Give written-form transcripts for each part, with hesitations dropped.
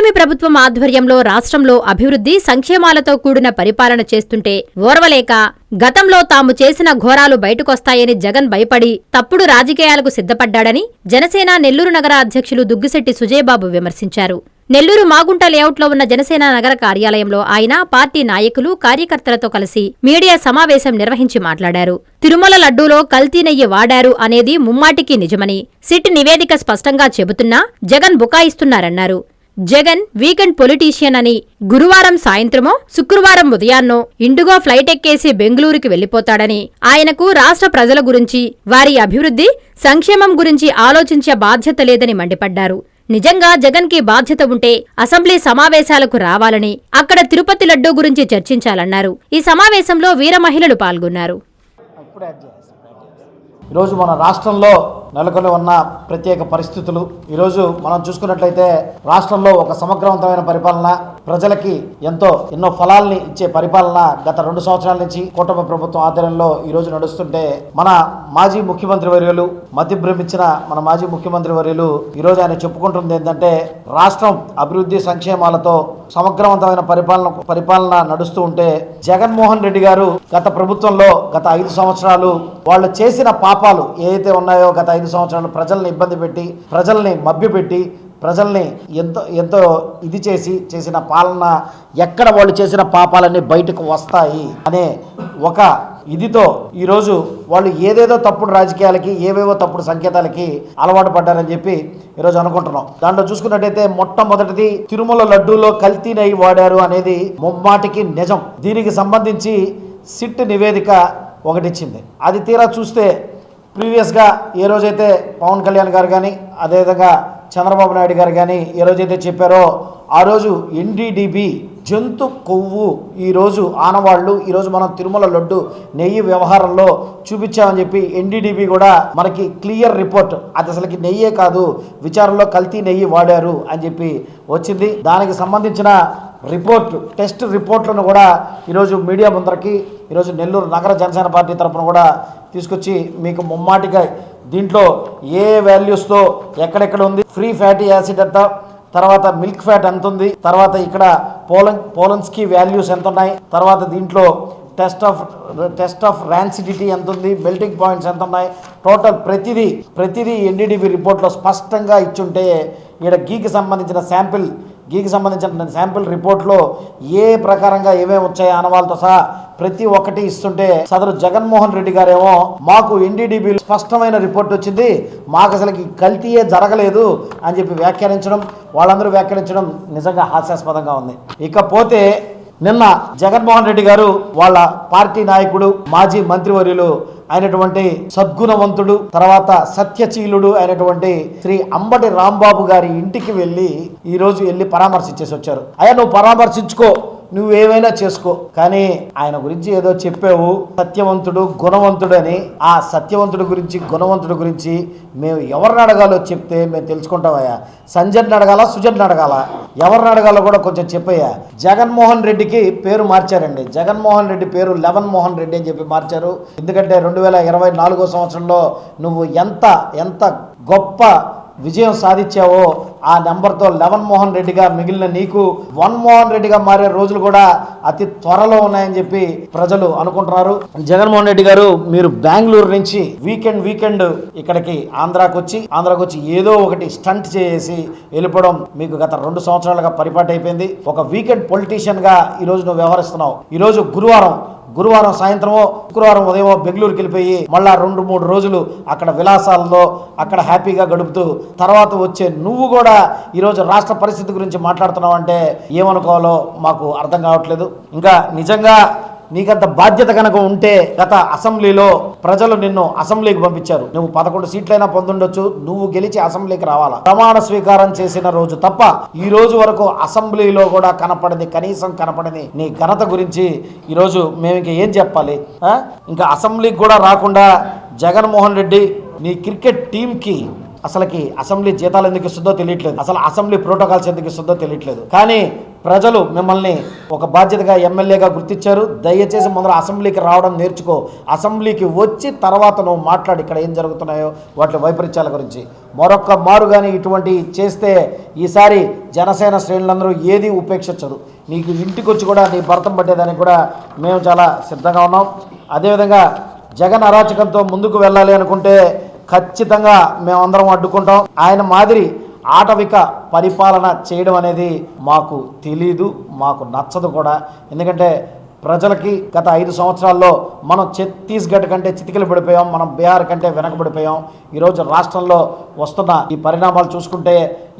కూటమి ప్రభుత్వం ఆధ్వర్యంలో రాష్ట్రంలో అభివృద్ధి సంక్షేమాలతో కూడిన పరిపాలన చేస్తుంటే ఓర్వలేక గతంలో తాము చేసిన ఘోరాలు బయటకొస్తాయని జగన్ భయపడి తప్పుడు రాజకీయాలకు సిద్ధపడ్డాడని జనసేన నెల్లూరు నగర అధ్యక్షులు దుగ్గిశెట్టి సుజయబాబు విమర్శించారు. నెల్లూరు మాగుంట లేఅవుట్లో ఉన్న జనసేన నగర కార్యాలయంలో ఆయన పార్టీ నాయకులు కార్యకర్తలతో కలిసి మీడియా సమావేశం నిర్వహించి మాట్లాడారు. తిరుమల లడ్డూలో కల్తీ నెయ్యి వాడారు అనేది ముమ్మాటికి నిజమని సిట్ నివేదిక స్పష్టంగా చెబుతున్నా జగన్ బుకాయిస్తున్నారన్నారు. జగన్ వీకెండ్ పొలిటీషియన్ అని గురువారం సాయంత్రమో శుక్రవారం ఉదయాన్నో ఇండిగో ఫ్లైట్ ఎక్కేసి బెంగళూరుకి వెళ్లిపోతాడని, ఆయనకు రాష్ట్ర ప్రజల గురించి, వారి అభివృద్ధి సంక్షేమం గురించి ఆలోచించే బాధ్యత లేదని మండిపడ్డారు. నిజంగా జగన్ కి బాధ్యత ఉంటే అసెంబ్లీ సమావేశాలకు రావాలని, అక్కడ తిరుపతి లడ్డూ గురించి చర్చించాలన్నారు. ఈ సమావేశంలో వీర మహిళలు పాల్గొన్నారు. ఈరోజు మన రాష్ట్రంలో నెలకొని ఉన్న ప్రత్యేక పరిస్థితులు, ఈరోజు మనం చూసుకున్నట్లయితే రాష్ట్రంలో ఒక సమగ్రవంతమైన పరిపాలన, ప్రజలకి ఎన్నో ఫలాల్ని ఇచ్చే పరిపాలన గత 2 సంవత్సరాల నుంచి కూటమి ప్రభుత్వం ఆధ్వర్యంలో ఈరోజు నడుస్తుంటే మన మాజీ ముఖ్యమంత్రి వర్యులు మతిభ్రమించిన మన మాజీ ముఖ్యమంత్రి వర్యులు ఈరోజు ఆయన చెప్పుకుంటుంది ఏంటంటే రాష్ట్రం అభివృద్ధి సంక్షేమాలతో సమగ్రవంతమైన పరిపాలన నడుస్తూ ఉంటే జగన్మోహన్ రెడ్డి గారు గత ప్రభుత్వంలో గత 5 సంవత్సరాలు వాళ్ళు చేసిన పాపాలు ఏవైతే ఉన్నాయో గత 5 సంవత్సరాలు ప్రజల్ని ఇబ్బంది పెట్టి, ప్రజల్ని మభ్యపెట్టి, ప్రజల్ని ఎంతో ఇది చేసిన పాలన, ఎక్కడ వాళ్ళు చేసిన పాపాలన్నీ బయటకు వస్తాయి అనే ఒక ఇదితో ఈరోజు వాళ్ళు ఏదేదో తప్పుడు రాజకీయాలకి, ఏవేవో తప్పుడు సంకేతాలకి అలవాటు పడ్డారని చెప్పి ఈరోజు అనుకుంటున్నాం. దాంట్లో చూసుకున్నట్టయితే మొట్టమొదటిది తిరుమల లడ్డూలో కల్తీ నెయ్యి వాడారు అనేది ముమ్మాటికి నిజం. దీనికి సంబంధించి సిట్ నివేదిక ఒకటిచ్చింది. అది తీరా చూస్తే ప్రీవియస్గా ఏ రోజైతే పవన్ కళ్యాణ్ గారు కానీ అదేవిధంగా చంద్రబాబు నాయుడు గారు కానీ ఏ రోజైతే చెప్పారో ఆ రోజు NDDB జంతు కొవ్వు ఈరోజు ఆనవాళ్లు ఈరోజు మనం తిరుమల లడ్డు నెయ్యి వ్యవహారంలో చూపించామని చెప్పి NDDB కూడా మనకి క్లియర్ రిపోర్ట్, అది అసలుకి నెయ్యే కాదు, విచారణలో కల్తీ నెయ్యి వాడారు అని చెప్పి వచ్చింది. దానికి సంబంధించిన టెస్ట్ రిపోర్ట్లను కూడా ఈరోజు మీడియా ముందరకి ఈరోజు నెల్లూరు నగర జనసేన పార్టీ తరఫున కూడా తీసుకొచ్చి మీకు ముమ్మాటిగా దీంట్లో ఏ వాల్యూస్తో ఎక్కడెక్కడ ఉంది, ఫ్రీ ఫ్యాటీ యాసిడ్ ఎంత, తర్వాత మిల్క్ ఫ్యాట్ ఎంత ఉంది, తర్వాత ఇక్కడ పోలన్స్కి వాల్యూస్ ఎంత ఉన్నాయి, తర్వాత దీంట్లో టెస్ట్ ఆఫ్ ర్యాన్సిడిటీ ఎంత ఉంది, మెల్టింగ్ పాయింట్స్ ఎంత ఉన్నాయి, టోటల్ ప్రతిదీ NDDB రిపోర్ట్లో స్పష్టంగా ఇచ్చుంటే ఇక్కడ గీకి సంబంధించిన శాంపిల్ రిపోర్ట్లో ఏ ప్రకారంగా ఏమేమి వచ్చాయో ఆనవాళ్ళతో సహా ప్రతి ఒక్కటి ఇస్తుంటే సదరు జగన్మోహన్ రెడ్డి గారేమో మాకు NDDB స్పష్టమైన రిపోర్ట్ వచ్చింది, మాకు అసలుకి కల్తీయే జరగలేదు అని చెప్పి వాళ్ళందరూ వ్యాఖ్యానించడం నిజంగా హాస్యాస్పదంగా ఉంది. ఇకపోతే నిన్న జగన్మోహన్ రెడ్డి గారు వాళ్ళ పార్టీ నాయకుడు మాజీ మంత్రివర్యులు అయినటువంటి సద్గుణవంతుడు, తర్వాత సత్యశీలుడు అయినటువంటి శ్రీ అంబటి రాంబాబు గారి ఇంటికి వెళ్ళి పరామర్శించేసి వచ్చారు. అయ్యా నువ్వు పరామర్శించుకో, నువ్వేమైనా చేసుకో, కానీ ఆయన గురించి ఏదో చెప్పావు, సత్యవంతుడు గుణవంతుడు అని. ఆ సత్యవంతుడు గురించి గుణవంతుడు గురించి మేము ఎవరిని అడగాలో చెప్తే మేము తెలుసుకుంటామయ్యా. సంజయ్ని అడగాల, సుజన్ని అడగాల, ఎవరిని అడగాలో కూడా కొంచెం చెప్పయ్యా. జగన్మోహన్ రెడ్డికి పేరు మార్చారండి. జగన్మోహన్ రెడ్డి పేరు లెవన్ మోహన్ రెడ్డి అని చెప్పి మార్చారు. ఎందుకంటే 2024 సంవత్సరంలో నువ్వు ఎంత గొప్ప విజయం సాధించావో ఆ నెంబర్తో లెవన్ మోహన్ రెడ్డిగా మిగిలిన నీకు 1 మోహన్ రెడ్డిగా మారే రోజులు కూడా అతి త్వరలో ఉన్నాయని చెప్పి ప్రజలు అనుకుంటున్నారు. జగన్మోహన్ రెడ్డి గారు మీరు బెంగళూరు నుంచి వీకెండ్ ఇక్కడికి ఆంధ్రాకు వచ్చి ఏదో ఒకటి స్టంట్ చేసి వెళ్ళిపోవడం మీకు గత 2 సంవత్సరాలుగా పరిపాటి అయిపోయింది. ఒక వీకెండ్ పొలిటీషియన్ గా ఈరోజు నువ్వు వ్యవహరిస్తున్నావు. ఈరోజు గురువారం సాయంత్రమో శుక్రవారం ఉదయమో బెంగళూరుకి వెళ్ళిపోయి మళ్ళా 2-3 రోజులు అక్కడ విలాసాల్లో అక్కడ హ్యాపీగా గడుపుతూ తర్వాత వచ్చే నువ్వు కూడా ఈరోజు రాష్ట్ర పరిస్థితి గురించి మాట్లాడుతున్నావు అంటే ఏమనుకోవాలో మాకు అర్థం కావట్లేదు. ఇంకా నిజంగా నీకంత బాధ్యత కనుక ఉంటే గత అసెంబ్లీలో ప్రజలు నిన్ను అసెంబ్లీకి పంపించారు. నువ్వు 11 సీట్లైనా పొందుండొచ్చు, నువ్వు గెలిచి అసెంబ్లీకి రావాలా. ప్రమాణ స్వీకారం చేసిన రోజు తప్ప ఈ రోజు వరకు అసెంబ్లీలో కూడా కనీసం కనపడని నీ ఘనత గురించి ఈరోజు మేము ఇంకా ఏం చెప్పాలి? ఇంకా అసెంబ్లీకి కూడా రాకుండా జగన్మోహన్ రెడ్డి నీ క్రికెట్ టీంకి అసలుకి అసెంబ్లీ జీతాలు ఎందుకు ఇస్తుందో తెలియట్లేదు, అసలు అసెంబ్లీ ప్రోటోకాల్స్ ఎందుకు ఇస్తుందో తెలియట్లేదు. కానీ ప్రజలు మిమ్మల్ని ఒక బాధ్యతగా ఎమ్మెల్యేగా గుర్తించారు. దయచేసి ముందర అసెంబ్లీకి రావడం నేర్చుకో. అసెంబ్లీకి వచ్చి తర్వాత నువ్వు మాట్లాడి ఇక్కడ ఏం జరుగుతున్నాయో వాటి వైపరీత్యాల గురించి. మరొక్క మారు కానీ ఇటువంటి చేస్తే ఈసారి జనసేన శ్రేణులందరూ ఏది ఉపేక్షించదు. నీకు ఇంటికి వచ్చి కూడా నీ భర్తం పట్టేదానికి కూడా మేము చాలా సిద్ధంగా ఉన్నాం. అదేవిధంగా జగన్ అరాచకంతో ముందుకు వెళ్ళాలి అనుకుంటే ఖచ్చితంగా మేమందరం అడ్డుకుంటాం. ఆయన మాదిరి ఆటవిక పరిపాలన చేయడం అనేది మాకు తెలీదు, మాకు నచ్చదు కూడా. ఎందుకంటే ప్రజలకి గత 5 సంవత్సరాల్లో మనం ఛత్తీస్గఢ్ కంటే చితికిలు పడిపోయాం, మనం బీహార్ కంటే వెనకబడిపోయాం. ఈరోజు రాష్ట్రంలో వస్తున్న ఈ పరిణామాలు చూసుకుంటే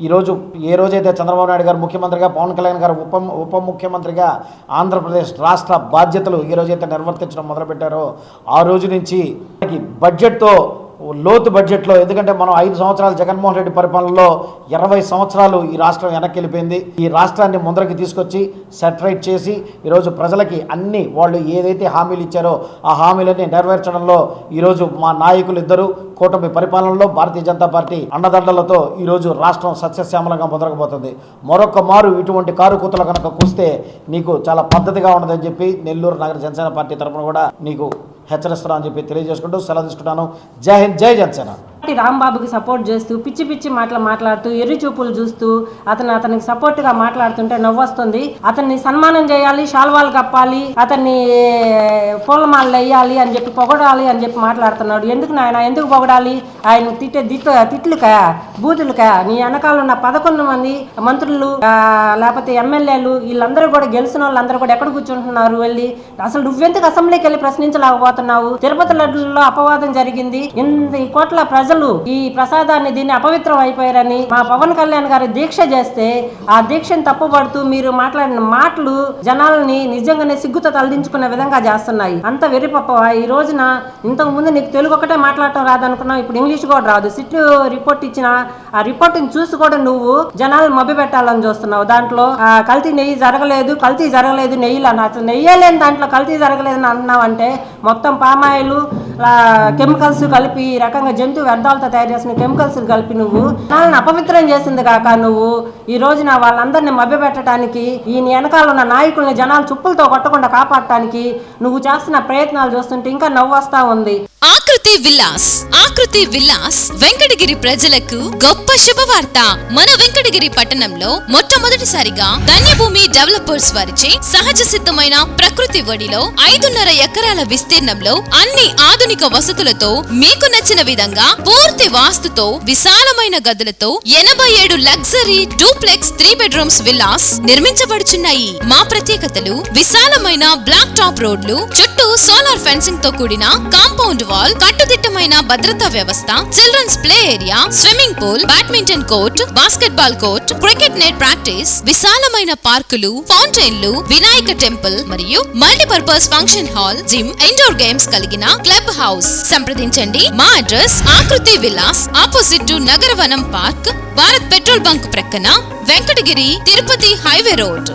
ఈరోజు ఏ రోజైతే చంద్రబాబు నాయుడు గారు ముఖ్యమంత్రిగా, పవన్ కళ్యాణ్ గారు ఉప ముఖ్యమంత్రిగా ఆంధ్రప్రదేశ్ రాష్ట్ర బాధ్యతలు ఈ రోజైతే నిర్వర్తించడం మొదలుపెట్టారో ఆ రోజు నుంచి బడ్జెట్తో లోతు బడ్జెట్లో, ఎందుకంటే మనం 5 సంవత్సరాలు జగన్మోహన్ రెడ్డి పరిపాలనలో 20 సంవత్సరాలు ఈ రాష్ట్రం వెనక్కి వెళ్ళిపోయింది. ఈ రాష్ట్రాన్ని ముందరికి తీసుకొచ్చి సెటరైట్ చేసి ఈరోజు ప్రజలకి అన్ని వాళ్ళు ఏదైతే హామీలు ఇచ్చారో ఆ హామీలన్నీ నెరవేర్చడంలో ఈరోజు మా నాయకులు ఇద్దరు కూటమి పరిపాలనలో భారతీయ జనతా పార్టీ అండదండలతో ఈరోజు రాష్ట్రం సస్యశ్యామలంగా ముందరకపోతుంది. మరొక మారు ఇటువంటి కారుకూతలు కనుక కూస్తే నీకు చాలా పద్ధతిగా ఉండదని చెప్పి నెల్లూరు నగర జనసేన పార్టీ తరఫున కూడా నీకు హెచ్చరిస్తున్నాను అని చెప్పి తెలియజేసుకుంటూ సెలవు తీసుకుంటాను. జై హింద్, జై జనసేన. రాంబాబుకి సపోర్ట్ చేస్తూ పిచ్చి పిచ్చి మాట్లాడుతూ ఎర్రి చూపులు చూస్తూ అతనికి సపోర్ట్గా మాట్లాడుతుంటే నవ్వొస్తుంది. అతన్ని సన్మానం చేయాలి, శాల్వాలు కప్పాలి, అతన్ని పూలమాలలు వేయాలి అని చెప్పి పొగడాలి అని చెప్పి మాట్లాడుతున్నాడు. ఎందుకు నాయన, ఎందుకు పొగడాలి? ఆయన తిట్లుకా బూతులుకా? నీ వెనకాల ఉన్న 11 మంది మంత్రులు లేకపోతే ఎమ్మెల్యేలు వీళ్ళందరూ కూడా గెలిచిన వాళ్ళందరూ కూడా ఎక్కడ కూర్చుంటున్నారు వెళ్ళి? అసలు నువ్వెందుకు అసెంబ్లీకి వెళ్ళి ప్రశ్నించలేకపోతున్నావు? తిరుపతి లడ్డులో అపవాదం జరిగింది. ఈ కోట్ల ప్రజలు ఈ ప్రసాదాన్ని దీన్ని అపవిత్రం అయిపోయారని మా పవన్ కళ్యాణ్ గారు దీక్ష చేస్తే ఆ దీక్షను తప్పుపడుతూ మీరు మాట్లాడిన మాటలు జనాలని నిజంగానే సిగ్గుతో తలదించుకునే విధంగా చేస్తున్నాయి. అంత వెరిపప్ప. ఈ రోజున ఇంతకు ముందు నీకు తెలుగు ఒకటే మాట్లాడటం రాదనుకున్నావు, ఇప్పుడు ఇంగ్లీష్ కూడా రాదు. సిట్ రిపోర్ట్ ఇచ్చిన ఆ రిపోర్ట్ని చూసి కూడా నువ్వు జనాలు మభ్య పెట్టాలని చూస్తున్నావు. దాంట్లో కల్తీ జరగలేదు నెయ్యిలు అన్న, అసలు నెయ్యలేని దాంట్లో కల్తీ జరగలేదని అన్నావు అంటే మొత్తం పామాయిలు కెమికల్స్ కలిపి ఈ రకంగా జంతు వ్యర్థాలతో తయారు చేసిన కెమికల్స్ కలిపి నువ్వు జనాలను అపవిత్రం చేసింది కాక నువ్వు ఈ రోజున వాళ్ళందరినీ మభ్యపెట్టడానికి ఈ వెనకాల ఉన్న నాయకుల్ని జనాలు చుప్పులతో కొట్టకుండా కాపాడటానికి నువ్వు చేస్తున్న ప్రయత్నాలు చూస్తుంటే ఇంకా నవ్వొస్తా ఉంది. ఆకృతి విల్లాస్ వెంకటగిరి ప్రజలకు గొప్ప శుభవార్త. మన వెంకటగిరి పట్టణంలో మొట్టమొదటిసారిగా ధన్యభూమి డెవలపర్స్ వారిచే సహజ సిద్ధమైన ప్రకృతి ఒడిలో 5.5 ఎకరాల విస్తీర్ణంలో అన్ని ఆధునిక వసతులతో మీకు నచ్చిన విధంగా పూర్తి వాస్తుతో విశాలమైన గదులతో 87 లగ్జరీ డూప్లెక్స్ 3 బెడ్రూమ్స్ విల్లాస్ నిర్మించబడుచున్నాయి. మా ప్రత్యేకతలు విశాలమైన బ్లాక్ టాప్ రోడ్లు, చుట్టూ సోలార్ ఫెన్సింగ్ తో కూడిన కాంపౌండ్ వాల్, కట్టుదిట్టమైన భద్రతా వ్యవస్థ, children's play area, swimming pool, badminton court, basketball court, cricket net practice, విశాలమైన పార్కులు, ఫౌంటైన్లు, వినాయక టెంపుల్ మరియు multipurpose function hall, gym, indoor games కలిగిన క్లబ్ హౌస్. సంప్రదించండి. మా address Akruti Vilas, opposite to Nagaravanam park, Bharat petrol bunk ప్రక్కన, వెంకటగిరి, తిరుపతి హైవే రోడ్.